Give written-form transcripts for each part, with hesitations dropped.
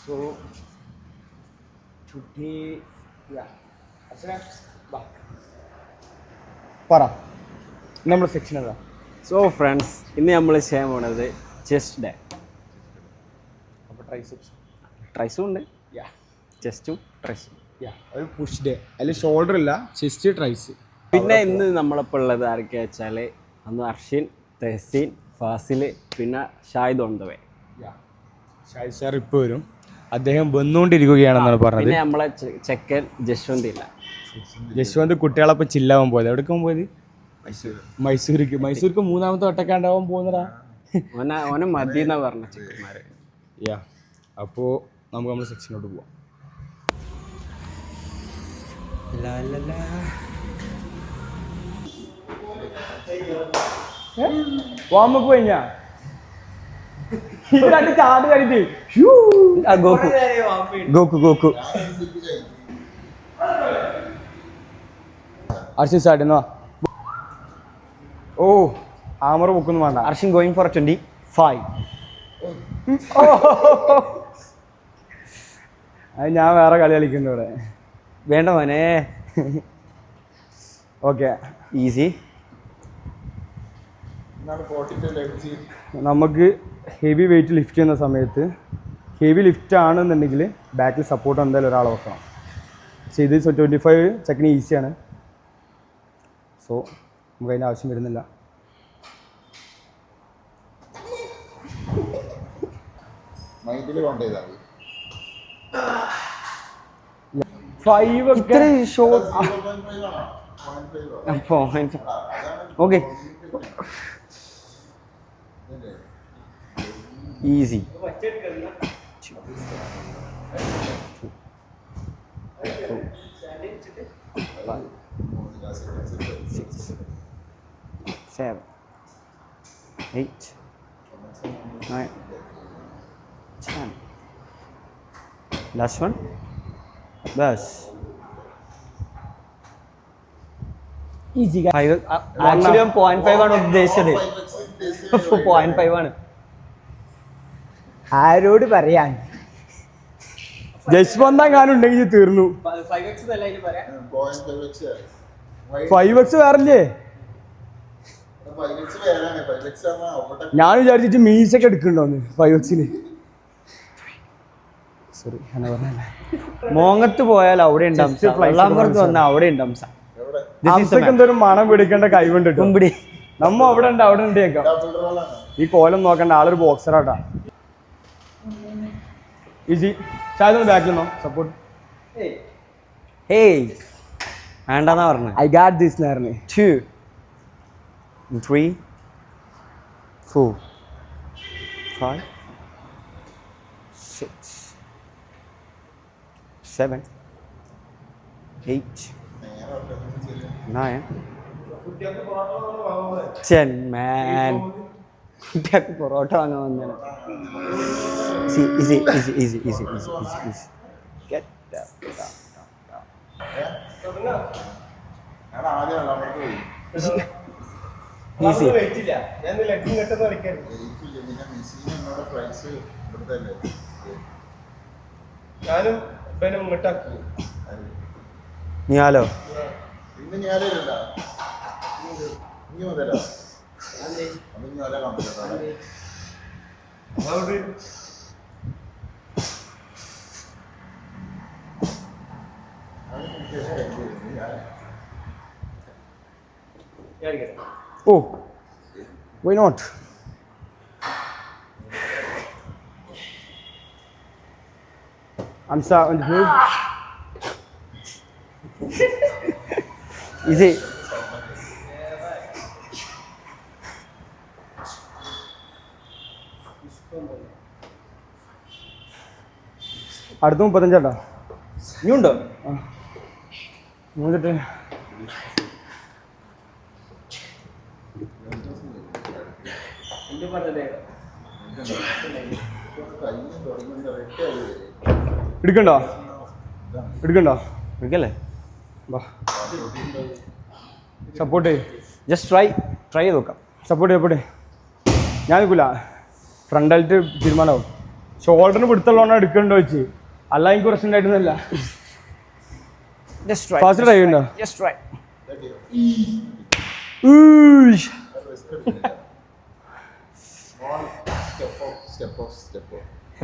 So today, yeah. പറ നമ്മുടെ section ഏതാ? സോ ഫ്രണ്ട്സ്, ഇന്ന് നമ്മൾ ചെയ്യാൻ പോണത് ചെസ്റ്റ് ഡേ. അപ്പോൾ ട്രൈസെപ്സ് ട്രൈസും ഉണ്ട്, യാ ചെസ്റ്റും ട്രൈസും. യാ ഒരു പുഷ് ഡേ. അതിൽ ഷോൾഡർ ഇല്ല, ചെസ്റ്റ് ട്രൈസ്. പിന്നെ ഇന്ന് നമ്മളിപ്പോൾ ഉള്ളത് ആരൊക്കെയാ വെച്ചാൽ അന്ന് അർഷിൻ, തെഹസീൻ, ഫാസിൽ, പിന്നെ Shahid on the way. Shahid sir ഇപ്പോൾ വരും. അദ്ദേഹം വന്നുകൊണ്ടിരിക്കുകയാണെന്നാണ് പറഞ്ഞത്. പിന്നെ നമ്മളെ ചെക്കൻ ജശ്വന്ത് ഇല്ല. ജശ്വന്ത് കുട്ടികളപ്പം ചില്ലാവാൻ പോയത്. എവിടേക്കാൻ പോയത്? മൈസൂർക്ക് മൂന്നാമത്തെ ഒട്ടക്കാണ്ടാവാൻ പോകുന്നതാ. ഓനെ മതി എന്നാ പറഞ്ഞ ചെക്കന്മാര്. യാ അപ്പോൾ നമുക്ക് നമ്മുടെ സെക്ഷനോട്ട് പോവാം. വാമപ്പ് കഴിഞ്ഞാ രണ്ട് ചാട് കഴിഞ്ഞിട്ട് ഗോക്കു അർഷിൻ സ്റ്റാർട്ട് എന്നാ. ഓ ആമർ ബുക്കൊന്നും വേണ്ട. Arshin going for 25. അത് ഞാൻ വേറെ കളി കളിക്കുന്നു ഇവിടെ. വേണ്ട മോനെ. Okay easy. നമുക്ക് ഹെവി വെയിറ്റ് ലിഫ്റ്റ് ചെയ്യുന്ന സമയത്ത് ഹെവി ലിഫ്റ്റ് ആണെന്നുണ്ടെങ്കിൽ ബാക്കിൽ സപ്പോർട്ട് എന്തായാലും ഒരാളെ വെക്കണം. പക്ഷേ ഇത് 25 ചെക്കിന് ഈസിയാണ്. സോ നമുക്ക് അതിൻ്റെ ആവശ്യം വരുന്നില്ല. Okay easy. 6, 7, 8, 9, 10. Last one. Bas. Easy. Actually 0.5 ആണ് ഉദ്ദേശിച്ചത്. 0.5 ആണ്. ആരോട് പറയാൻ? ജശ്വന്താ കാനുണ്ടെങ്കിൽ തീർന്നു. 5x വേറല്ലേ? ഞാൻ വിചാരിച്ചിട്ട് മീസൊക്കെ എടുക്കണ്ടോന്ന് 5xല്. സോറി അങ്ങനെ പറഞ്ഞല്ലേ. മോങ്ങത്ത് പോയാൽ അവിടെ ഉണ്ടാവും, വന്നാൽ അവിടെ ഉണ്ടാവും. എന്തൊരു മണം പിടിക്കേണ്ട കൈകൊണ്ട് നമ്മ അവിടെ ഉണ്ട്, അവിടെ ഉണ്ട് കേൾക്കാം. ഈ കോലം നോക്കണ്ട, ആളൊരു ബോക്സറാട്ടാ. ഈസി. ഷാഹിദ് ബാക്കിൽ നിന്നോ സപ്പോർട്ട്. ഹേയ് വേണ്ടെന്നാ പറഞ്ഞത്. ഐ ഗാറ്റ് ദിസ് നേർന്ന്. 2, 3, 4, 5, 6, 7, 8, 9, 10. Man, കുട്ടിയൊക്കെ പൊറോട്ട വാങ്ങാൻ വന്നതാണ്. ഈസി. Get down. ഈസി. ഞാനും ഇങ്ങോട്ടാക്കി. ഞാലോ oh why not? Amsa on the field. Easy. അടുത്ത 35 ഇനി ഉണ്ടോ? 3 എടുക്കണ്ടോ? എടുക്കല്ലേ? സപ്പോർട്ട് ജസ്റ്റ് ട്രൈ ചെയ്ത് നോക്കാം. സപ്പോർട്ട് ഞാൻ നിൽക്കില്ല. ഫ്രണ്ടായിട്ട് തീരുമാനമാവും. ഷോൾഡറിന് പിടുത്തുള്ളതാണ് എടുക്കണ്ടോ വെച്ച്, അല്ല എനിക്ക് പ്രശ്നം ഉണ്ടായിരുന്നില്ല. Just try. ഫാസ്റ്റ് ഡ്രൈവ് ഉണ്ടോ? Just try.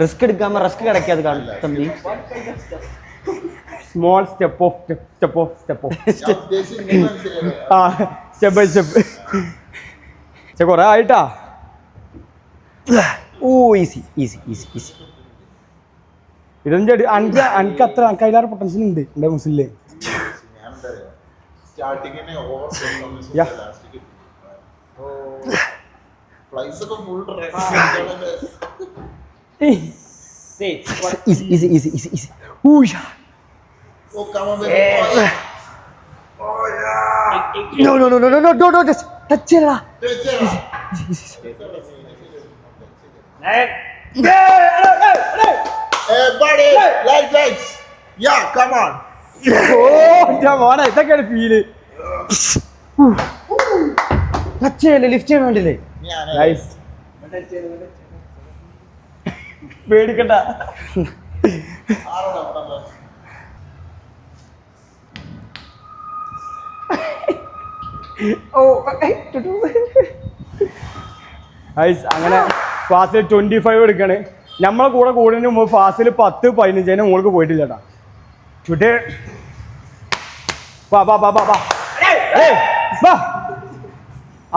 റിസ്ക് എടുക്കാമോ? റിസ്ക് കിടക്കാതെ കാണും തമ്പി. സ്മോൾ സ്റ്റെപ്പ് ഓഫ് ആ സ്റ്റെപ്പ് ബൈ സ്റ്റെപ്പ്. കുറെ ആയിട്ടാ. Oh easy easy easy easy. ഇതെന്താ എനിക്ക് അത്ര അതിലാറ് പൊട്ടൻഷ്യൽ ഉണ്ട് എൻ്റെ മുസ്ലിം. Easy easy easy easy easy. No no no no no no no touch ചെയ്യടാ. Hey buddy, legs. Yeah, come on. മോനെ ഇതൊക്കെയാണ് ഫീല്. ടച്ച് ചെയ്യല്ലേ, ലിഫ്റ്റ് ചെയ്യാൻ വേണ്ടില്ലേ? നൈസ്. പേടിക്കണ്ട. അങ്ങനെ ഫാസിൽ 25 എടുക്കാണ്. നമ്മളെ കൂടെ കൂടുന്നതിന് മുമ്പ് ഫാസിൽ 10-15 മുകൾക്ക് പോയിട്ടില്ല കേട്ടാ. ചുട്ടേ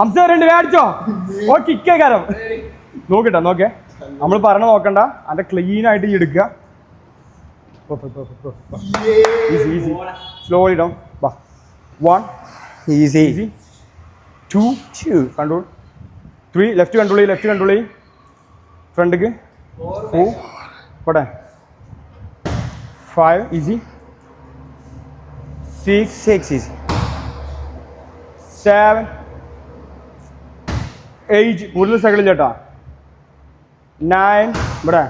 അംസ വരണ്ട് മേടിച്ചോ. ഓ കിക്കേ കാരം നോക്കിട്ടാ. നോക്കേ, നമ്മൾ പറഞ്ഞ നോക്കണ്ട, അതിന്റെ ക്ലീൻ ആയിട്ട് ഈ എടുക്കുക. Easy easy. Slowly down. 1 easy easy 2 control 3 left control ചെയ്യും ഫ്രണ്ടിക്ക് 4 പോട്ടെ 5 ഈസി 6 ഈസി 7 8 കൂടുതൽ സെക്കൻഡ് ചേട്ടാ 9 ഇവിടെ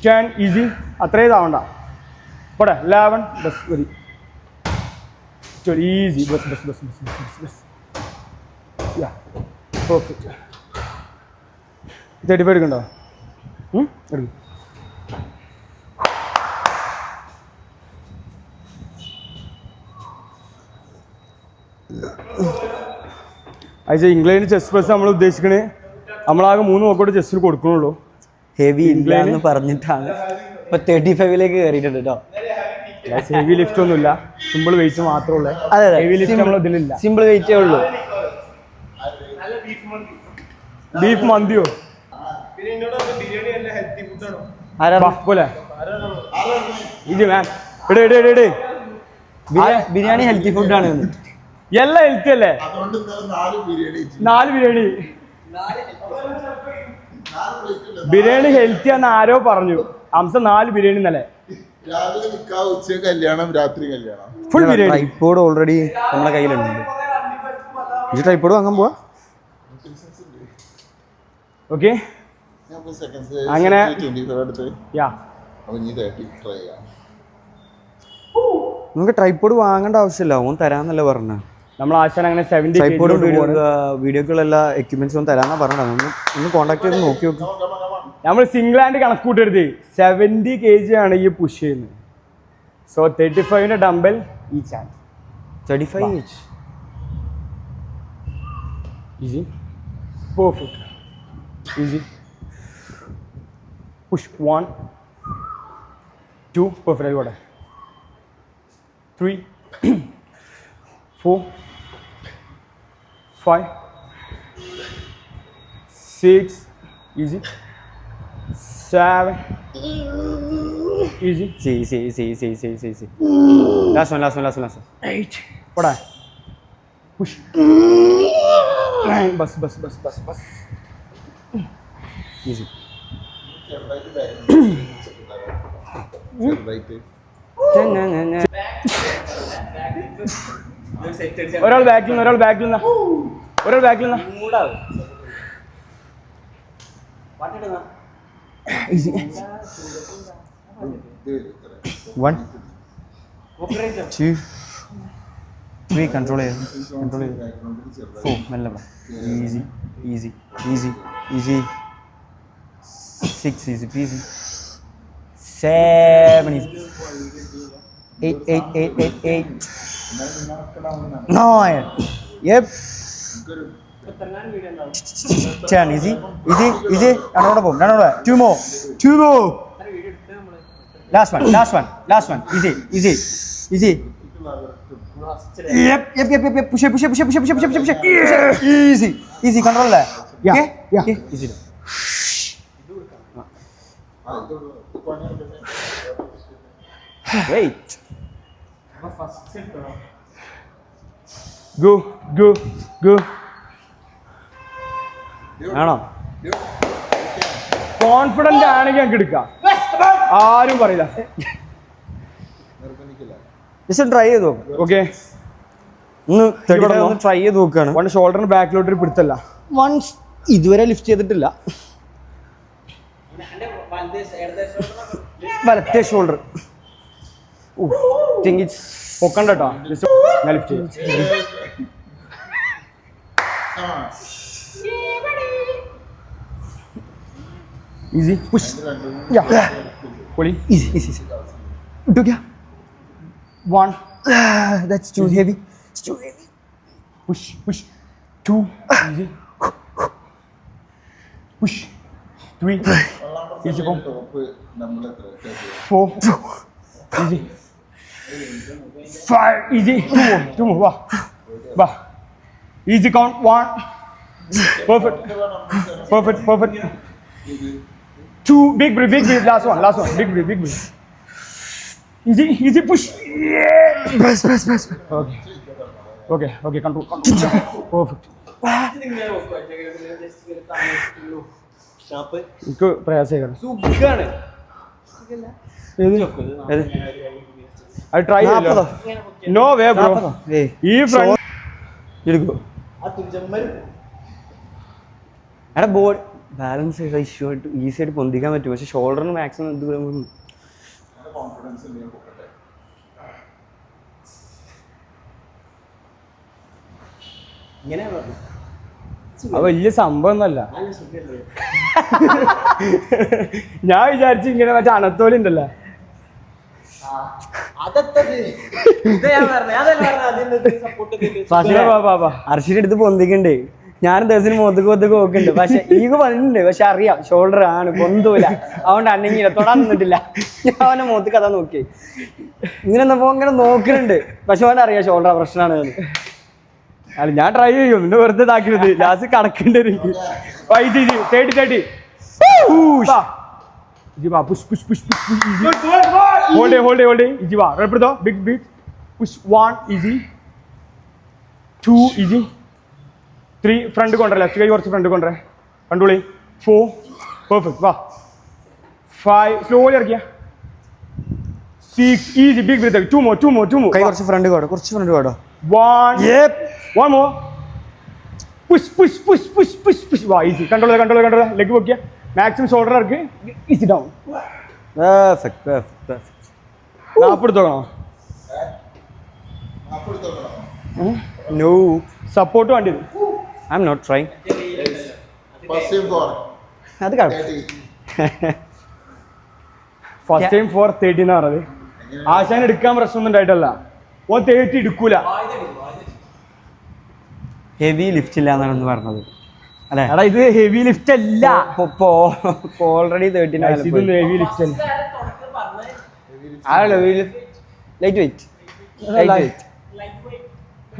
10 ഈസി അത്രയും ഇതാവണ്ട പോട്ടെ 11 ബസ് മതി ഈസി ബസ് യാ പെർഫെക്റ്റ് 35 എടുക്കണ്ടോ എടുക്കും അയച്ച ഇംഗ്ലണ്ടിൽ ചെസ്റ്റ് പ്രസ് നമ്മൾ ഉദ്ദേശിക്കണേ നമ്മളാകെ 3 വർക്കൗട്ട് ചെസ്റ്റിന് കൊടുക്കണുള്ളൂ. ഹെവി ഇല്ല എന്ന് പറഞ്ഞിട്ടാണ് ഇപ്പൊ 35ലേക്ക് കയറിയിട്ടുണ്ട് കേട്ടോ. ഹെവി ലിഫ്റ്റ് ഒന്നുമില്ല, സിമ്പിൾ വെയിറ്റ് മാത്രമേ ഉള്ളൂ. അതെ ഹെവി ലിഫ്റ്റ് നമ്മൾ ഇതിലില്ല. സിമ്പിൾ വെയിറ്റേ ഉള്ളൂ. ബീഫ് മന്തിയോ ആരാ പോലെ ഇത് മാൻ ഇടേ ബിരിയാണി ഹെൽത്തി ഫുഡാണ്. എല്ലാം ഹെൽത്തി അല്ലേ? അതുകൊണ്ട് ഇന്നലെ 4 ബിരിയാണി. ബിരിയാണി ഹെൽത്തി ആണെന്ന് ആരോ പറഞ്ഞു. ഹംസ 4 ബിരിയാണി ഇന്നലെ. രാവിലെ നിക്കാവ്, ഉച്ച കല്യാണം, രാത്രി കല്യാണം. ഫുൾ ബിരിയാണി. ട്രൈപോഡ് ഓൾറെഡി നമ്മുടെ കയ്യിലുണ്ട്. ഇത് ട്രൈപോഡ് വാങ്ങാൻ പോവാ. ഓക്കെ അങ്ങനെ യാ നമുക്ക് ട്രൈപോഡ് വാങ്ങേണ്ട ആവശ്യമില്ല, ഓൻ തരാന്നല്ല പറഞ്ഞ. നമ്മൾ ആശാൻ അങ്ങനെ 70 ട്രൈപോഡും വീഡിയോക്കുള്ള എക്യുപ്മെന്റ്സും തരാന്നാ പറഞ്ഞത്. ഒന്ന് കോൺടാക്ട് ചെയ്ത് നോക്കി നോക്കും. നമ്മൾ സിംഗിൾ ഹാൻഡ് കണക്ക് കൂട്ടരുത്. 70 kg ആണ് ഈ പുഷ് ചെയ്യുന്നത്. സോ 35ന്റെ dumbbell each hand 35 each. Easy perfect easy push 1 2 perfect ആയിക്കോട്ടെ 3 4 5 6 easy 7 easy See. Last one. 8 पड़ा है push 9 बस easy ഒരാൾ ബാക്കിൽ നിന്നാ easy 1 2 3 control here 4 മെല്ലെ easy 6 easy peasy. 7 easy. 8. 9. Yep. 10 easy. Another bomb. 2 more. Last one. Easy. Yep. Push it. Easy. Control that. Yeah. Okay. Easy. Wait. Go. ആണോ? Confident ആണെങ്കിൽ ഞങ്ങൾക്ക് എടുക്കാം, ആരും പറയില്ല. ജസ്റ്റ് ട്രൈ ചെയ്ത് നോക്ക്. ഓക്കെ, ഒന്ന് ട്രൈ ചെയ്ത് നോക്കുകയാണ്. വൺ ഷോൾഡറിന് ബാക്കിലോട്ടൊരു പിടുത്തല്ല. വൺസ് ഇതുവരെ ലിഫ്റ്റ് ചെയ്തിട്ടില്ല. വലത്തെ ഷോൾഡർ പൊക്കണ്ട കേട്ടോ, ഞാൻ ലിഫ്റ്റ് ചെയ്യും. Easy push. പൊളി. ഈസി. ഇട്ടു ക്യാ? 1. That's too heavy. Push. 2. Easy. Push. 3. Easy come. 4. Easy. 5. Easy. 2 more. Bah. Easy count. 1. Perfect. 2. Big breath. Last one. Big breath. Easy push. Yeah. Press. Okay. Control. Perfect. എനിക്ക് പ്രയാസമാണ്. അത് try ചെയ്യല്ലോ. No way bro. ഈ front എടുക്കോ? എടാ body balance issue ആയിട്ട് easy ആയിട്ട് പൊന്തിക്കാൻ പറ്റും, പക്ഷെ ഷോൾഡറിന് മാക്സിമം എന്ത് അത് വലിയ സംഭവം ഒന്നല്ല. ഞാൻ വിചാരിച്ചു ഇങ്ങനെ മറ്റേ അണത്തോലി ഉണ്ടല്ലോ, അർഷിയുടെ അടുത്ത് പൊന്തിക്കണ്ടേ. ഞാനും ദിവസത്തിന് മുഖത്തേക്ക് നോക്കുന്നുണ്ട്, പക്ഷെ ഈഗോ പറഞ്ഞിട്ടുണ്ട്, പക്ഷെ അറിയാം ഷോൾഡർ ആണ് പൊന്തൂല, അതുകൊണ്ട് അനങ്ങിയില്ല, തൊടാൻ നിന്നിട്ടില്ല. ഞാൻ അവനെ മുഖത്തേക്ക് അതാ നോക്കി ഇങ്ങനെ നോക്കുന്നുണ്ട്, പക്ഷെ അവൻ അറിയാം ഷോൾഡർ പ്രശ്നമാണ്. അല്ല ഞാൻ ട്രൈ ചെയ്യും, നിന്നെ വെറുതെ ഇതാക്കരുത്, ലാസ്റ്റ് കടക്കേണ്ടി വരും. 30. Easy va, push. Easy. Hold it. Easy va. Right pro. Big beat. Push 1. Easy. 2. Easy. 3. Front contra. Left kay korchu front contra. Control. 4. Perfect. Va. 5. Slowly arkiya. 6. Easy. Big breath. 2 more. കൈ കുറച്ച് front കോടോ. 1. Yep. One more. Push. Va. Easy. Control. Leg hokiya. Maximum shoulder arki. Easy down. Perfect. നാപ്പെടുത്തോളാം. No support വേണ്ടി വരും. I'm not trying. അത് first time for 30 എന്ന് പറഞ്ഞത്. ആശാൻ എടുക്കാൻ പ്രശ്നമൊന്നും ഉണ്ടായിട്ടല്ല, ഓൻ 30 എടുക്കൂല. ഹെവി ലിഫ്റ്റ് ഇല്ല എന്നാണ് പറഞ്ഞത് അല്ലേ? എടാ ഇത് ഹെവി ലിഫ്റ്റ് അല്ല, ഓൾറെഡി 13 ഇതൊന്നും ഹെവി ലിഫ്റ്റ് അല്ല.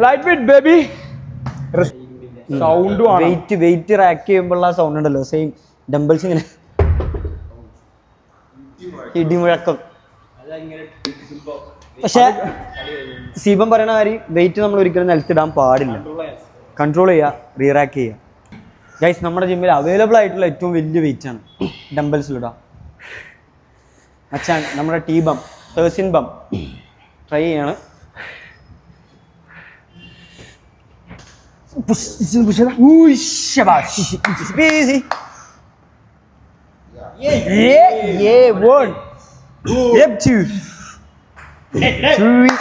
Light weight baby. സൗണ്ടും ആണ്. വെയിറ്റ് റാക്ക് ചെയ്യുമ്പോഴുള്ള സൗണ്ട് ഉണ്ടല്ലോ, സെയിം ഡംബിൾസ് ഇങ്ങനെ ഇടിമുഴക്കം. പക്ഷെ സീബം പറയണ കാര്യം, വെയിറ്റ് നമ്മൾ ഒരിക്കലും നിലത്തിടാൻ പാടില്ല, കൺട്രോൾ ചെയ്യുക, റീറാക്ക് ചെയ്യുക. ഗൈസ് നമ്മുടെ ജിമ്മിൽ അവൈലബിൾ ആയിട്ടുള്ള ഏറ്റവും വലിയ വെയിറ്റ് ആണ് ഡംബിൾസിലിടാം. മച്ചാൻ നമ്മുടെ ടീ ബം, തേഴ്സിൻ ബം ട്രൈ ചെയ്യാണ്. One. Yep, 2. 3.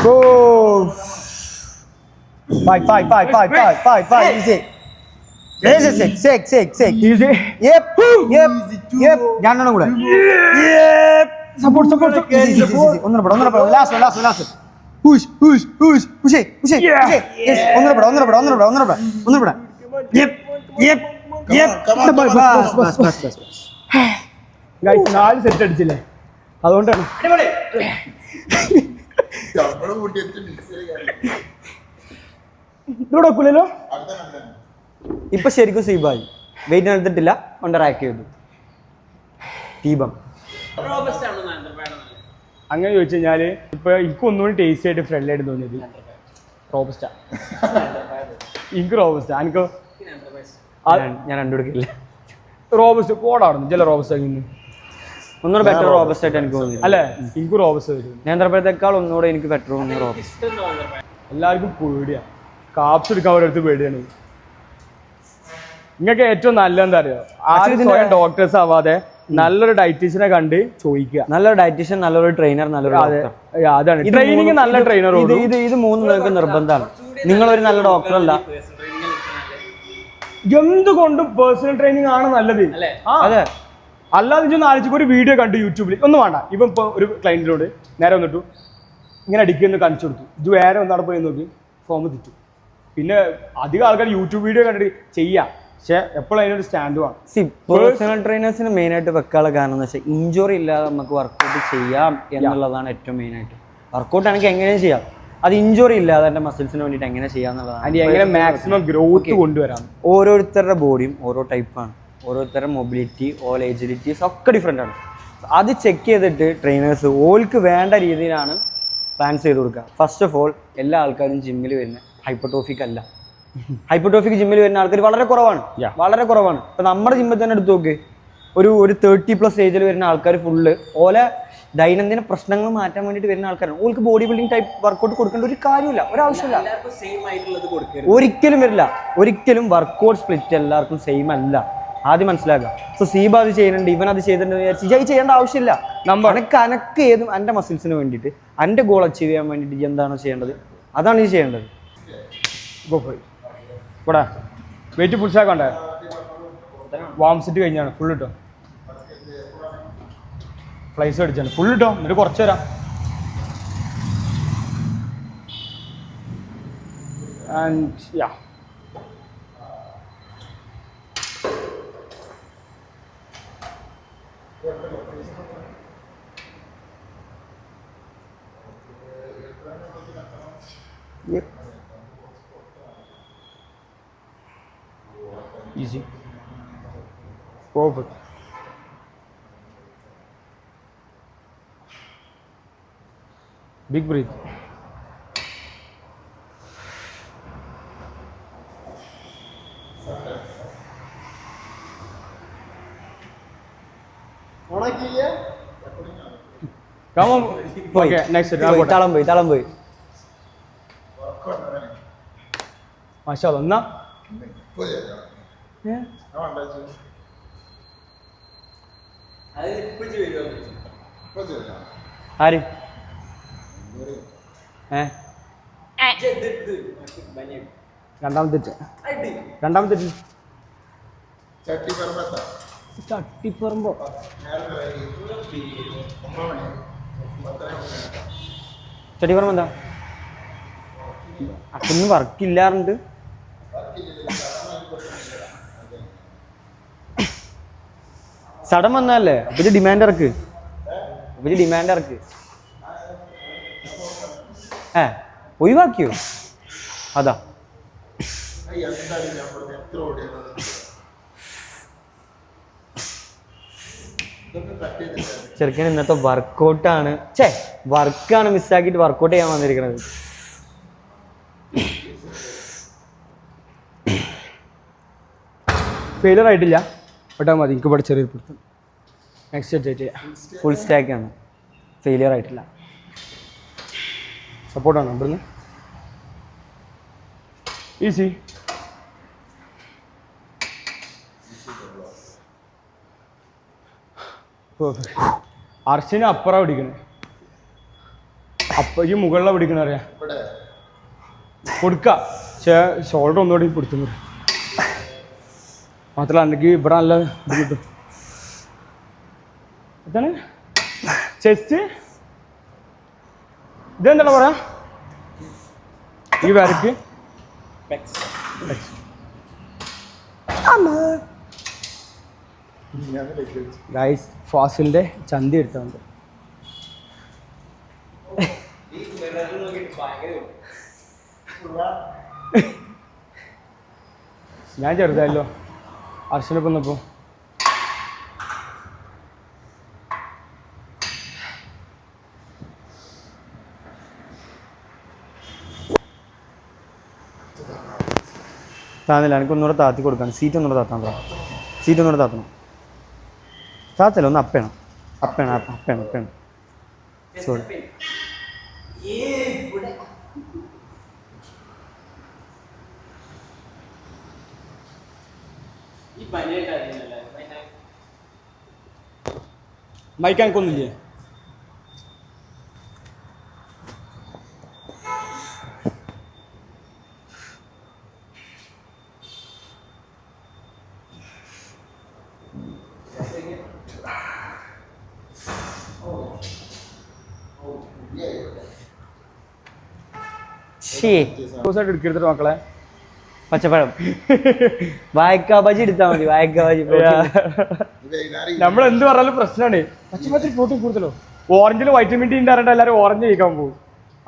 4. 5. Easy. ഈസി രണ്ടെണ്ണം കൂടെ സപ്പോർട്ട് ഒന്നര ലാസ്റ്റ് push ഒന്നര ഗൈസ് 4 സെറ്റ് അടിച്ചില്ലേ അതുകൊണ്ടാണ് നമ്മള് കൂട്ടിയിട്ട് mix ചെയ്ത് ഇവിടെ വെക്കൂലല്ലോ ഇപ്പൊ ശരിക്കും സീബായി വെയിറ്റ് എടുത്തിട്ടില്ല കൊണ്ടറാക്ക് ചെയ്തു ദീപം അങ്ങനെ ചോദിച്ചു കഴിഞ്ഞാൽ ഇപ്പൊ എനിക്ക് ഒന്നുകൂടി ടേസ്റ്റി ആയിട്ട് ഫ്രണ്ട്ലി ആയിട്ട് തോന്നിയത് റോബസ്റ്റ എനിക്ക് റോബസ്റ്റ എനിക്ക് ഞാൻ കണ്ടുപിടിക്കില്ല റോബസ്റ്റ് പോടാറുണ്ട് ചില റോബസ്റ്റ ഒന്നുകൂടെ ബെറ്റർ റോബസ്റ്റ് ആയിട്ട് എനിക്ക് തോന്നി അല്ലേ എനിക്ക് റോബസ്റ്റ് വരും നേന്ത്രപ്പഴത്തേക്കാൾ ഒന്നുകൂടെ എനിക്ക് ബെറ്റർ തോന്നി റോബസ്റ്റ് എല്ലാവർക്കും പേടിയാണ് കാപ്സ് എടുക്കാൻ ഒരിടത്ത് പേടിയാണ് നിങ്ങൾക്ക് ഏറ്റവും നല്ല എന്താ അറിയോ ആദ്യം സ്വയം ഡോക്ടേഴ്സ് ആവാതെ നല്ലൊരു ഡയറ്റീഷ്യനെ കണ്ട് ചോദിക്കുക നല്ലൊരു ഡയറ്റീഷ്യൻ നല്ലൊരു ട്രെയിനർ നല്ലൊരു ഡോക്ടർ അതാണ് ട്രെയിനിങ് നല്ല ട്രെയിനർ ഇത് മൂന്ന് നിങ്ങൾക്ക് നിർബന്ധമാണ് നിങ്ങളൊരു നല്ല ഡോക്ടർ അല്ല എന്തുകൊണ്ടും പേഴ്സണൽ ട്രെയിനിങ് ആണ് നല്ലത് അതെ അല്ലാതെ ഇതൊന്ന് ആലോചിച്ച് ഒരു വീഡിയോ കണ്ടു യൂട്യൂബിൽ ഒന്നും വേണ്ട ഇപ്പം ഇപ്പോൾ ഒരു ക്ലയന്റിനോട് നേരെ വന്നിട്ടു ഇങ്ങനെ അടിക്കുമെന്ന് കാണിച്ചു കൊടുത്തു ഇത് വേറെ ഒന്നാടെ പോയി നോക്കി ഫോം തെറ്റു പിന്നെ അധികം ആൾക്കാർ യൂട്യൂബ് വീഡിയോ കണ്ടിട്ട് ചെയ്യാം പക്ഷെ എപ്പോഴും അതിനൊരു സ്റ്റാൻഡ് വേണം പേഴ്സണൽ ട്രെയിനേഴ്സിന് മെയിനായിട്ട് വെക്കാനുള്ള കാരണം എന്ന് വെച്ചാൽ ഇഞ്ചുറി ഇല്ലാതെ നമുക്ക് വർക്കൗട്ട് ചെയ്യാം എന്നുള്ളതാണ് ഏറ്റവും മെയിനായിട്ട് വർക്കൗട്ട് ആണെങ്കിൽ എങ്ങനെയും ചെയ്യാം അത് ഇഞ്ചുറി ഇല്ലാതെ എൻ്റെ മസിൽസിന് വേണ്ടിയിട്ട് എങ്ങനെ ചെയ്യാന്നുള്ളതാണ് അത് എങ്ങനെ മാക്സിമം ഗ്രോത്ത് കൊണ്ടുവരാം ഓരോരുത്തരുടെ ബോഡിയും ഓരോ ടൈപ്പാണ് ഓരോരുത്തരുടെ മൊബിലിറ്റി ഓൾ ഏജിലിറ്റീസ് ഒക്കെ ഡിഫറെൻ്റ് ആണ് അത് ചെക്ക് ചെയ്തിട്ട് ട്രെയിനേഴ്സ് ഓൾക്ക് വേണ്ട രീതിയിലാണ് പ്ലാൻസ് ചെയ്ത് കൊടുക്കുക ഫസ്റ്റ് ഓഫ് ഓൾ എല്ലാ ആൾക്കാരും ജിമ്മിൽ വരുന്ന ഹൈപ്പർട്രോഫിക് അല്ല ഹൈപ്പർട്രോഫിക് ജിമ്മിൽ വരുന്ന ആൾക്കാർ വളരെ കുറവാണ് ഇപ്പം നമ്മുടെ ജിമ്മിൽ തന്നെ എടുത്ത് നോക്ക് ഒരു 30+ ഏജിൽ വരുന്ന ആൾക്കാർ ഫുള്ള് ഓലെ ദൈനംദിന പ്രശ്നങ്ങൾ മാറ്റാൻ വേണ്ടിയിട്ട് വരുന്ന ആൾക്കാരാണ് ഓൾക്ക് ബോഡി ബിൽഡിംഗ് ടൈപ്പ് വർക്കൗട്ട് കൊടുക്കേണ്ട ഒരു കാര്യമില്ല ഒരാവശ്യമില്ല ഒരിക്കലും വർക്കൗട്ട് സ്പ്ലിറ്റ് എല്ലാവർക്കും സെയിം അല്ല ആദ്യം മനസ്സിലാക്കുക സോ സീബ അത് ചെയ്യുന്നുണ്ട് ഇവൻ അത് ചെയ്തിട്ടുണ്ട് വിചാരിച്ച് ചെയ്യേണ്ട ആവശ്യമില്ല കനക്ക് ഏതും എൻ്റെ മസിൽസിന് വേണ്ടിയിട്ട് എൻ്റെ ഗോൾ അച്ചീവ് ചെയ്യാൻ വേണ്ടിയിട്ട് എന്താണോ ചെയ്യേണ്ടത് അതാണ് ഈ ചെയ്യേണ്ടത് ഇവിടെ വെയിറ്റ് പുഷാക്കണ്ടേ വാം സെറ്റ് കഴിഞ്ഞാണ് ഫുൾ ഇട്ടോ ഫ്ലൈസ് അടിച്ചാണ് ഫുൾ ഇട്ടോ എന്നിട്ട് കുറച്ച് തരാം and yeah easy perfect big breath come on okay next set താളം പോയി മാഷാഅല്ലാഹ് എന്നാ ആര് രണ്ടാമത്തെ ചട്ടിപ്പറമ്പോ ചട്ടിപ്പറമ്പ് എന്താ അപ്പൊന്നും വർക്കില്ലാറുണ്ട് സഡൻ വന്നല്ലേ അപ്പൊ ഡിമാൻഡ് ഇറക്ക് ഒഴിവാക്കിയോ അതാ ചെറുക്കൻ ഇന്നത്തെ വർക്കൗട്ടാണ് വർക്കാണ് മിസ്സാക്കിയിട്ട് വർക്കൗട്ട് ചെയ്യാൻ വന്നിരിക്കുന്നത് ഫെയിലർ ആയിട്ടില്ല പെട്ടാൽ മതി എനിക്ക് ഇവിടെ ചെറിയൊരു പിടുത്തം നെക്സ്റ്റ് സെറ്റ് ചെയ്യാം ഫുൾ സ്റ്റാക്കാണ് ഫെയിലിയർ ആയിട്ടില്ല സപ്പോർട്ടാണ് ഇവിടുന്ന് ഈസി അർച്ചിന് അപ്പുറം പിടിക്കണേ ഈ മുകളിലാണ് പിടിക്കണ അറിയാം കൊടുക്ക ഷോൾഡർ ഒന്നുകൂടി പിടിച്ചു മാത്രമല്ല എനിക്ക് ഇവിടെ നല്ല ഇത് കിട്ടും. എന്താണ് ചെസ്റ്റ് ഇതെന്താണ് പറയാ ഈ വരക്ക് ഗൈസ് ഫാസിലിന്റെ ചന്തി എടുത്തുണ്ട്. ഞാൻ ചെറുതായല്ലോ അർശനൊക്കെ വന്നപ്പോ. താന്നില്ല, എനിക്ക് ഒന്നുകൂടെ താത്തി കൊടുക്കണം. സീറ്റ് ഒന്നുകൂടെ താത്താൻ പറ. സീറ്റ് ഒന്നുകൂടെ താത്തണം. താത്തല്ല, ഒന്ന് അപ്പേണം. അപ്പേണം. സോറി. മൈക്ക് എനിക്കൊന്നുമില്ലേ? ദിവസമായിട്ട് എടുക്കരുത് മക്കളെ. പച്ചപ്പഴം വായക്കാ ബജി എടുത്താൽ മതി. വായക്കാ ബജി നമ്മൾ എന്ത് പറഞ്ഞാലും പ്രശ്നമാണ്. പച്ചപ്പഴത്തിൽ പ്രോട്ടീൻ കൂടുതലോ. ഓറഞ്ചിൽ വൈറ്റമിൻ ഡി ഉണ്ടാകേണ്ട എല്ലാവരും ഓറഞ്ച് കഴിക്കാൻ പോകും.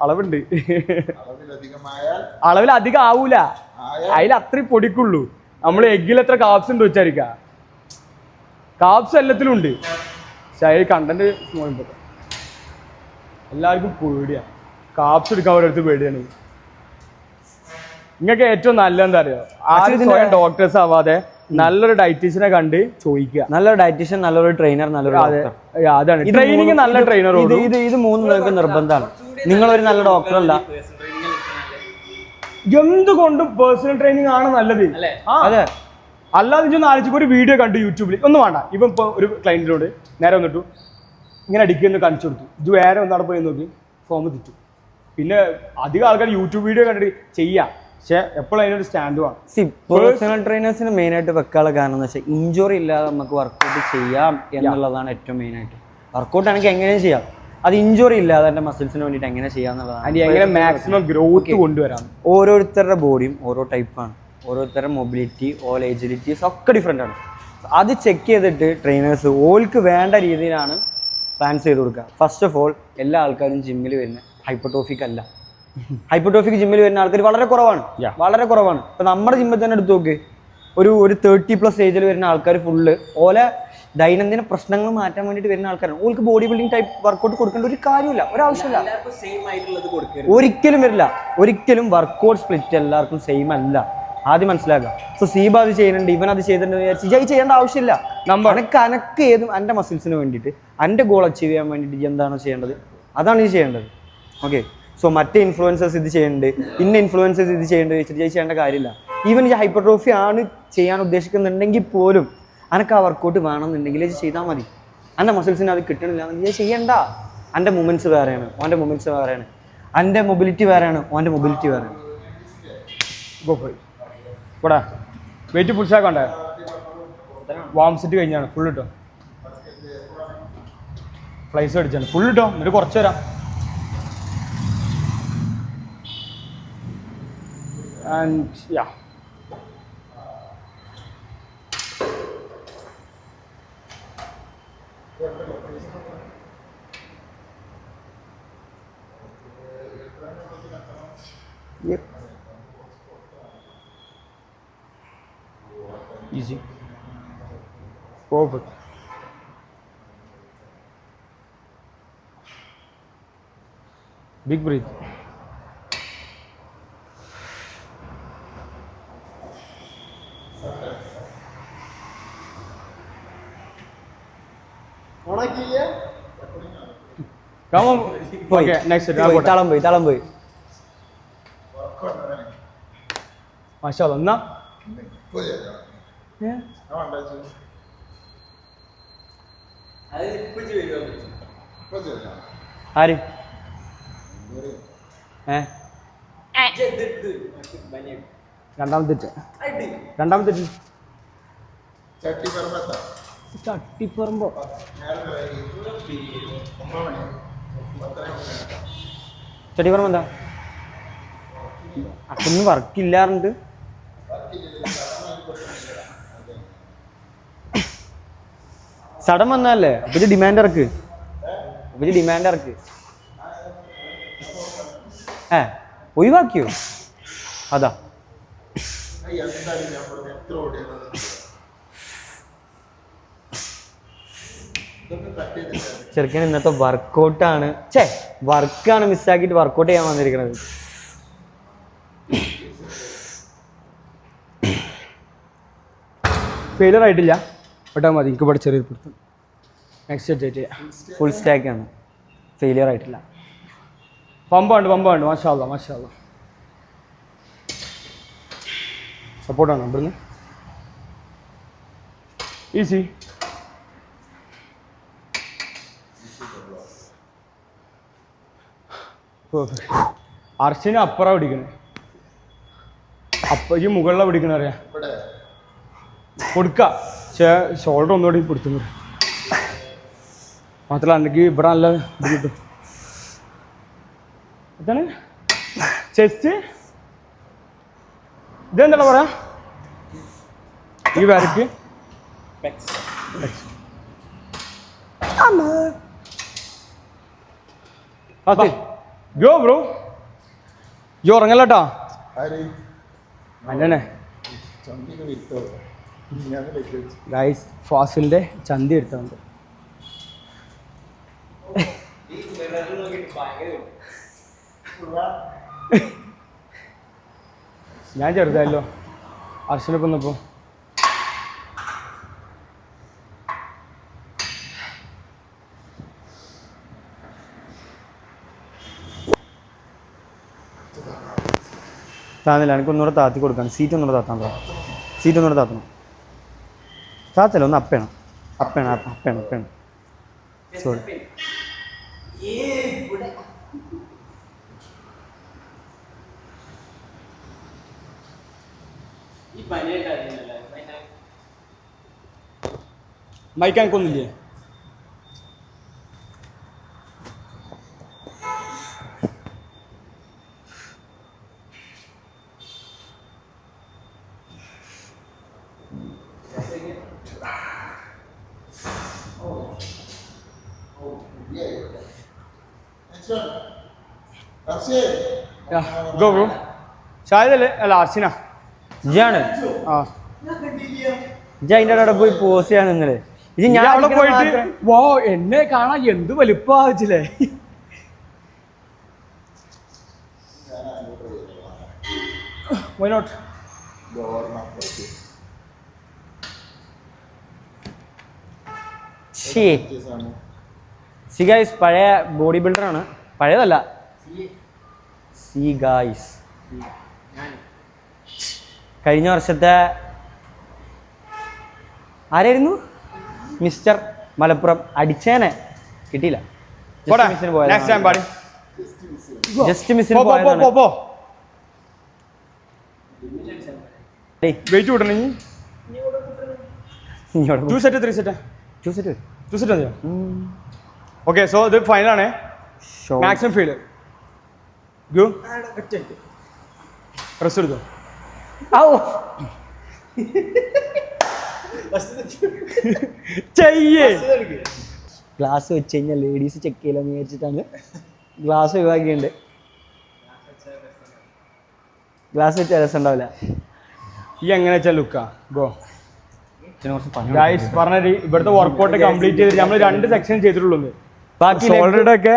അളവുണ്ട്, അളവിൽ അധികം ആവൂല. അതിൽ അത്രയും പൊടിക്കുള്ളൂ. നമ്മൾ എഗ്ഗിൽ എത്ര കാപ്സ് ഉണ്ട് വെച്ചായിരിക്ക. കാപ്സ് എല്ലാത്തിലും ഉണ്ട്. പക്ഷെ അതിൽ കണ്ടന്റ് സ്മോൾ ഇമ്പോർട്ടൻ്റ്. എല്ലാവർക്കും പേടിയാണ് കാപ്സ് എടുക്കാൻ ഓരോരുത്തർ പേടിയാണ്. നിങ്ങൾക്ക് ഏറ്റവും നല്ല എന്താ അറിയോ, ആദ്യം സ്വയം ഡോക്ടേഴ്സ് ആവാതെ നല്ലൊരു ഡയറ്റീഷ്യനെ കണ്ട് ചോദിക്കുക. നല്ലൊരു ഡയറ്റീഷ്യൻ, നല്ലൊരു ട്രെയിനർ, നല്ലൊരു അതാണ് ട്രെയിനിങ്. നല്ല ട്രെയിനർ. ഇത് മൂന്ന് നിങ്ങൾക്ക് നിർബന്ധമാണ്. നിങ്ങളൊരു നല്ല ഡോക്ടർ അല്ല. എന്തുകൊണ്ടും പേഴ്സണൽ ട്രെയിനിങ് ആണ് നല്ലത്. അതെ, അല്ലാതെ ഇതൊന്ന് ആലോചിച്ച് ഒരു വീഡിയോ കണ്ടു യൂട്യൂബിൽ ഒന്നും വേണ്ട. ഇപ്പം ഇപ്പോൾ ഒരു ക്ലയന്റിനോട് നേരെ വന്നിട്ടു ഇങ്ങനെ അടിക്കുമെന്ന് കാണിച്ചു കൊടുത്തു. ഇത് വേറെ ഒന്നാടെ പോയി നോക്കി ഫോം തെറ്റും. പിന്നെ അധികം ആൾക്കാർ യൂട്യൂബ് വീഡിയോ കണ്ടിട്ട് ചെയ്യാം. പക്ഷെ എപ്പോഴും അതിനൊരു സ്റ്റാൻഡ് വേണം. പേഴ്സണൽ ട്രെയിനേഴ്സിന് മെയിനായിട്ട് വെക്കാനുള്ള കാരണം എന്ന് വെച്ചാൽ ഇഞ്ചുറി ഇല്ലാതെ നമുക്ക് വർക്കൗട്ട് ചെയ്യാം എന്നുള്ളതാണ് ഏറ്റവും മെയിനായിട്ട്. വർക്കൗട്ട് ആണെങ്കിൽ എങ്ങനെയും ചെയ്യാം. അത് ഇഞ്ചുറി ഇല്ലാതെ എൻ്റെ മസിൽസിന് വേണ്ടിയിട്ട് എങ്ങനെ ചെയ്യാന്നുള്ളതാണ്. എങ്ങനെ മാക്സിമം ഗ്രോത്ത് കൊണ്ടുവരാം. ഓരോരുത്തരുടെ ബോഡിയും ഓരോ ടൈപ്പാണ്. ഓരോരുത്തരുടെ മൊബിലിറ്റി, ഓൾ ഏജിലിറ്റീസ് ഒക്കെ ഡിഫറെൻ്റ് ആണ്. അത് ചെക്ക് ചെയ്തിട്ട് ട്രെയിനേഴ്സ് ഓൾക്ക് വേണ്ട രീതിയിലാണ് പ്ലാൻസ് ചെയ്ത് കൊടുക്കുക. ഫസ്റ്റ് ഓഫ് ഓൾ എല്ലാ ആൾക്കാരും ജിമ്മിൽ വരുന്ന ഹൈപ്പർട്രോഫിക് അല്ല. ഹൈപ്പർട്രോഫിക് ജിമ്മിൽ വരുന്ന ആൾക്കാർ വളരെ കുറവാണ്. ഇപ്പം നമ്മുടെ ജിമ്മിൽ തന്നെ എടുത്ത് നോക്ക്. ഒരു 30+ ഏജിൽ വരുന്ന ആൾക്കാർ ഫുള്ള് ഓലെ ദൈനംദിന പ്രശ്നങ്ങൾ മാറ്റാൻ വേണ്ടിയിട്ട് വരുന്ന ആൾക്കാരാണ്. ഓൾക്ക് ബോഡി ബിൽഡിംഗ് ടൈപ്പ് വർക്കൗട്ട് കൊടുക്കേണ്ട ഒരു കാര്യമില്ല, ഒരാവശ്യമില്ല. ഒരിക്കലും വരില്ല. ഒരിക്കലും വർക്കൗട്ട് സ്പ്ലിറ്റ് എല്ലാവർക്കും സെയിം അല്ല. ആദ്യം മനസ്സിലാക്കുക. സോ സീബ അത് ചെയ്യുന്നുണ്ട്, ഇവൻ അത് ചെയ്തിട്ടുണ്ട് വിചാരിച്ച് ചെയ്യേണ്ട ആവശ്യമില്ല. അനക്ക് ഏതും എൻ്റെ മസിൽസിന് വേണ്ടിയിട്ട് എൻ്റെ ഗോൾ അച്ചീവ് ചെയ്യാൻ വേണ്ടിയിട്ട് എന്താണോ ചെയ്യേണ്ടത് അതാണ് ഈ ചെയ്യേണ്ടത്. ഓക്കെ. സോ മറ്റേ ഇൻഫ്ലുവൻസേഴ്സ് ഇത് ചെയ്യുന്നുണ്ട്, ഇന്ന ഇൻഫ്ലുവൻസേഴ്സ് ഇത് ചെയ്യേണ്ടത് വെച്ചിട്ട് ചെയ്യേണ്ട കാര്യമില്ല. ഈവൻ ഈ ഹൈപ്പർട്രോഫി ആണ് ചെയ്യാൻ ഉദ്ദേശിക്കുന്നുണ്ടെങ്കിൽ പോലും അനക്ക് ആ വർക്കൗട്ട് വേണമെന്നുണ്ടെങ്കിൽ ഇത് ചെയ്താൽ മതി. എൻ്റെ മസിൽസിന് അത് കിട്ടണില്ല എന്നുണ്ടെങ്കിൽ ചെയ്യണ്ട. എൻ്റെ മൂമെൻറ്റ്സ് വേറെയാണ്, ഓൻ്റെ മൂമെൻറ്റ്സ് വേറെയാണ്. എൻ്റെ മൊബിലിറ്റി വേറെയാണ്, ഓൻ്റെ മൊബിലിറ്റി വേറെയാണ്. ഇവിടെ വെയിറ്റ് പുഷാക്കണ്ടേ? വാം സെറ്റ് കഴിഞ്ഞാണ്. ഫുൾ ഇട്ടോ, ഫ്ലൈസ് അടിച്ചാണ്. ഫുൾ ഇട്ടോ, എന്നിട്ട് കുറച്ച് തരാം. And yeah. Yep. Easy. Perfect. Big breath. Come on. Okay, next set. താളം പോയി. മാഷാഅല്ലാഹ്. എന്നാ ആര് രണ്ടാമത്തെ ചട്ടിപ്പറമ്പത്താ ചട്ടിപ്പറമ്പോ ചട്ടിപ്പറമ്പ് എന്താ അപ്പൊന്നും വർക്കില്ലാറുണ്ട്. സഡൻ വന്നല്ലേ അപ്പൊ ഡിമാൻഡ് ഇറക്ക്, ഡിമാൻഡ് ഇറക്ക്. ഒഴിവാക്കിയോ? അതാ ചെറുക്കൻ ഇന്നത്തെ വർക്കൗട്ടാണ്, വർക്കാണ് മിസ്സാക്കിയിട്ട് വർക്കൗട്ട് ചെയ്യാൻ വന്നിരിക്കുന്നത്. ഫെയിലർ ആയിട്ടില്ല, പെട്ടാൽ മതി. എനിക്ക് ഇവിടെ ചെറിയൊരു പിടുത്തം. നെക്സ്റ്റ് ഡേറ്റ് ചെയ്യാം. ഫുൾ സ്റ്റാക്കാണ്, ഫെയിലിയർ ആയിട്ടില്ല. പമ്പുണ്ട് മാഷാ അല്ലാ. സപ്പോർട്ടാണ് ഇവിടുന്ന് ഈസി. അർച്ചിന് അപ്പുറം പിടിക്കണേ, ഈ മുകളിലാണ് പിടിക്കണ അറിയാം. കൊടുക്ക പക്ഷേ ഷോൾഡർ ഒന്നുകൂടി പിടിച്ചു. മാത്രമല്ല എനിക്ക് ഇവിടെ നല്ല ഇത് കിട്ടും. എന്താണ് ചെസ്റ്റ്? ഇതെന്താ പറയാ ഈ വരക്ക്? ഗോ ബ്രോ, ഈ ഉറങ്ങല്ലോ അല്ലേ ഗൈസ്. ഫാസിലിന്റെ ചന്തി എടുത്തുണ്ട്. ഞാൻ ചെറുതായല്ലോ അർച്ചനൊക്കെ വന്നപ്പോ. താന്നില്ല, എനിക്ക് ഒന്നുകൂടെ താത്തി കൊടുക്കാൻ. സീറ്റ് ഒന്നുകൂടെ താത്താൻ പറ, സീറ്റ് ഒന്നുകൂടെ താത്തണം. താത്തല്ല, ഒന്ന് അപ്പേണം. സോറി. മൈക്ക് എനിക്കൊന്നുമില്ലേ? Go bro. ഷാഹിദല്ലേ? അല്ല അർച്ചന. ഇജാണ് ആ ഇജ അതിൻ്റെ അവിടെ പോയി പോസ് ചെയ്യാൻ നിങ്ങള്. ഇത് ഞാൻ അവിടെ പോയിട്ട് വോ എന്നെ കാണാൻ എന്ത് വലുപ്പാച്ചില്ലേ. Why not? സി ഗായ്സ് പഴയ ബോഡി ബിൽഡറാണ്, പഴയതല്ല. സി ഗായ്സ് കഴിഞ്ഞ വർഷത്തെ ആരായിരുന്നു? മിസ്റ്റർ മലപ്പുറം. അടിച്ചേനെ കിട്ടിയില്ല, ജസ്റ്റ് മിസ്സിന് പോയതാണ്. വെയിറ്റ് കൂട്ടണേ. 2 സെറ്റ് 3 സെറ്റ് 2 സെറ്റ് 2 സെറ്റ് മതിയോ? ഓക്കെ, സോ ഇത് ഫൈനലാണ്. Maximum failure. ഗോ റെസ്റ്റ് എടുത്തോ. ഗ്ലാസ് വെച്ച് കഴിഞ്ഞാൽ ലേഡീസ് ചെക്ക് ചെയ്യില്ലെന്ന് വിചാരിച്ചിട്ടാണ് ഗ്ലാസ് ഒഴിവാക്കിയുണ്ട്. ഗ്ലാസ് വെച്ചാൽ രസം ഉണ്ടാവില്ല. ഈ എങ്ങനെ വെച്ചാൽ ലുക്കാ. ഗോ ഗൈസ് പറഞ്ഞ ഇവിടുത്തെ വർക്കൗട്ട് കംപ്ലീറ്റ് ചെയ്തിട്ട് നമ്മൾ 2 സെക്ഷൻ ചെയ്തിട്ടുള്ളൂ. ബാക്കി ഷോൾഡറുടെ ഒക്കെ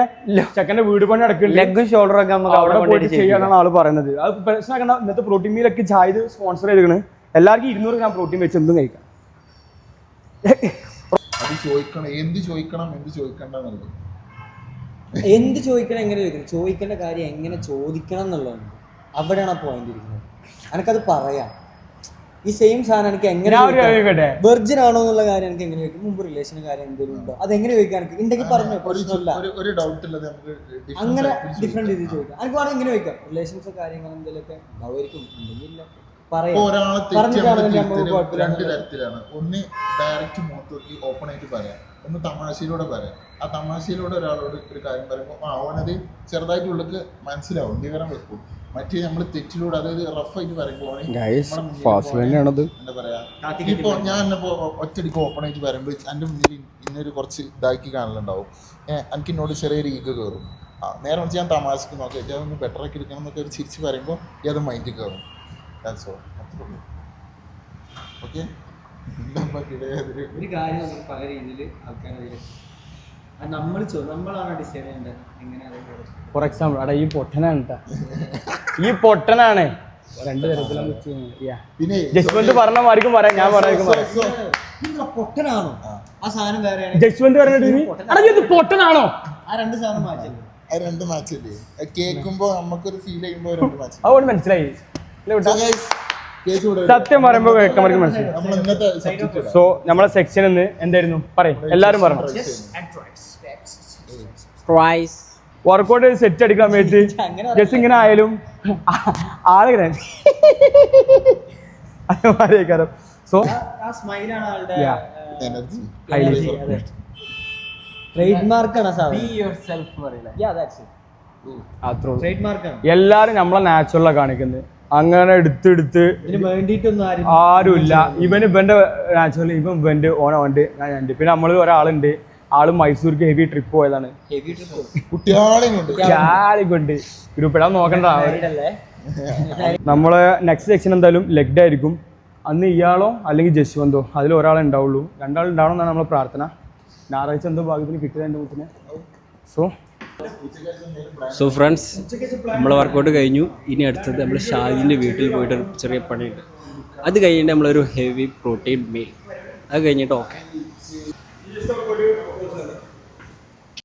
ചെക്കൻ്റെ വീട് പണി നടക്കുന്നുണ്ട്. ലെഗും ഷോൾഡറും ഒക്കെ നമുക്ക് അവിടെ പോയിട്ട് ചെയ്യാനാണ് ആള് പറയുന്നത്. അത് പ്രശ്നമാക്കണ്ട. ഇന്നത്തെ പ്രോട്ടീൻ മീലൊക്കെ ജായത് സ്പോൺസർ ചെയ്തിരിക്കണ്. എല്ലാവർക്കും 200 ഗ്രാം പ്രോട്ടീൻ വെച്ച് എന്തും കഴിക്കാം. അത് ചോദിക്കണം, എന്ത് ചോദിക്കണം എന്ത് ചോദിക്കണ്ടെന്നുള്ളത്. എന്ത് ചോദിക്കണം, എങ്ങനെ ചോദിക്കണം, ചോദിക്കേണ്ട കാര്യം എങ്ങനെ ചോദിക്കണം എന്നുള്ളതാണ്. അവിടെയാണ് ആ പോയിന്റ് ഇരിക്കുന്നത്. എനിക്കത് പറയാം. ഈ സെയിം സാധനം എനിക്ക് എങ്ങനെ വെർജിൻ ആണോ എന്നുള്ള കാര്യം എനിക്ക് എങ്ങനെ ചോദിക്കും. മുമ്പ് റിലേഷന് കാര്യം എന്തെങ്കിലും ഉണ്ടോ അതെങ്ങനെ ചോദിക്കാൻ എനിക്ക് ഉണ്ടെങ്കിൽ പറഞ്ഞു, പ്രശ്നമില്ല. അങ്ങനെ ഡിഫറെന്റ് രീതിയിൽ ചോദിക്കാം. എനിക്ക് വേണമെങ്കിൽ ഇങ്ങനെ ചോദിക്കാം. റിലേഷൻസ് കാര്യങ്ങൾ എന്തെങ്കിലുമൊക്കെ ഉണ്ടാവുമായിരിക്കും, ഉണ്ടെങ്കിൽ ഇല്ല ഇപ്പൊ ഒരാളെ തെറ്റി നമ്മള് തിരുത്തല് രണ്ട് തരത്തിലാണ്. ഒന്ന് ഡയറക്റ്റ് മുഖത്ത് നോക്കി ഓപ്പൺ ആയിട്ട് പറയാം, ഒന്ന് തമാശയിലൂടെ പറയാം. ആ തമാശയിലൂടെ ഒരാളോട് ഒരു കാര്യം പറയുമ്പോൾ അവനത് ചെറുതായിട്ട് ഉള്ളിക്ക് മനസ്സിലാവും, വിവരം വെക്കും. മറ്റേ നമ്മൾ തെറ്റിലൂടെ, അതായത് റഫായിട്ട് പറയുമ്പോൾ എന്താ പറയാ, ഇപ്പൊ ഞാൻ എന്നെ ഒറ്റടിക്ക് ഓപ്പൺ ആയിട്ട് പറയുമ്പോൾ എൻ്റെ മുന്നിൽ ഇന്നൊരു കുറച്ച് ഇതാക്കി കാണലുണ്ടാവും. എനിക്ക് എന്നോട് ചെറിയൊരു ഈഗോ കയറും. നേരെ വെച്ച് ഞാൻ തമാശക്ക് നോക്കി അതൊന്ന് ബെറ്റർ ആക്കി എടുക്കണം എന്നൊക്കെ ഒരു ചിരിച്ച് പറയുമ്പോൾ അത് മൈൻഡിൽ കയറും. ഓക്കെ, ഒരു കാര്യം നമുക്ക് പല രീതിയിൽ ആൾക്കാരെ നമ്മളാണ് ഡിസൈൻ ചെയ്യേണ്ടത് എങ്ങനെയാണ്. ഫോർ എക്സാമ്പിൾ അവിടെ ഈ പൊട്ടനാണ് കേട്ടാ, ഈ പൊട്ടനാണ് രണ്ട് തരത്തിലും പിന്നെ ജസ്വന്ത് പറഞ്ഞ മാർക്കും പറയാം, ഞാൻ പറയാം പൊട്ടനാണോ ആ സാധനം വേറെ, ജസ്വന്ത് പറഞ്ഞിട്ട് പൊട്ടനാണോ, ആ രണ്ട് സാധനം മാറ്റല്ലേ. അത് രണ്ട് മാച്ചല്ലേ കേൾക്കുമ്പോ നമുക്കൊരു ഫീൽ ചെയ്യുമ്പോ രണ്ട് മാച്ച്. അതുകൊണ്ട് മനസ്സിലായി. സത്യം പറയുമ്പോ കേൾക്കാൻ മനസ്സിലായി. നമ്മൾ ഇന്നത്തെ സബ്ജക്റ്റ് സോ നമ്മളെ സെക്ഷൻ എന്ന് എന്തായിരുന്നു പറയും, എല്ലാരും പറഞ്ഞു. വർക്കൗട്ട് സെറ്റ് അടിക്കാൻ സമയത്ത് ജസ്റ്റ് ഇങ്ങനെ ആയാലും ആളിങ്ങനെ അതേമാതിരിക്കാരം. സോ സ്മൈലാണ് ആളുടെ എനർജി ട്രേഡ് മാർക്കാണ് എല്ലാരും നമ്മളെ നാച്ചുറലാ കാണിക്കുന്നത്. അങ്ങനെ എടുത്തെടുത്ത് ആരുമില്ല. ഇവന്റെ നാച്ചുറൽ, ഇവന്റെ ഓനുണ്ട്, ഞാനുണ്ട്. പിന്നെ നമ്മൾ ഒരാളുണ്ട്, ആള് മൈസൂർക്ക് ഹെവി ട്രിപ്പ് പോയതാണ്. കൊണ്ട് ഗ്രൂപ്പിടാൻ നോക്കണ്ട. നമ്മളെ നെക്സ്റ്റ് സെക്ഷൻ എന്തായാലും ലെഗ്ഡ് ആയിരിക്കും. അന്ന് ഇയാളോ അല്ലെങ്കിൽ ജസ്വന്തോ അതിൽ ഒരാളെ ഉണ്ടാവുള്ളൂ. രണ്ടാളുണ്ടാവണം എന്നാണ് നമ്മളെ പ്രാർത്ഥന. ഞായറാഴ്ച എന്തോ ഭാഗ്യത്തിന് കിട്ടിയത് എൻ്റെ വീട്ടിന്. സോ ഫ്രണ്ട്സ്, നമ്മൾ വർക്കൗട്ട് കഴിഞ്ഞു. ഇനി അടുത്തത് നമ്മൾ ഷാജിൻ്റെ വീട്ടിൽ പോയിട്ട് ഒരു ചെറിയ പണിയുണ്ട്. അത് കഴിഞ്ഞിട്ട് നമ്മളൊരു ഹെവി പ്രോട്ടീൻ മീൽ, അത് കഴിഞ്ഞിട്ട് ഓക്കെ.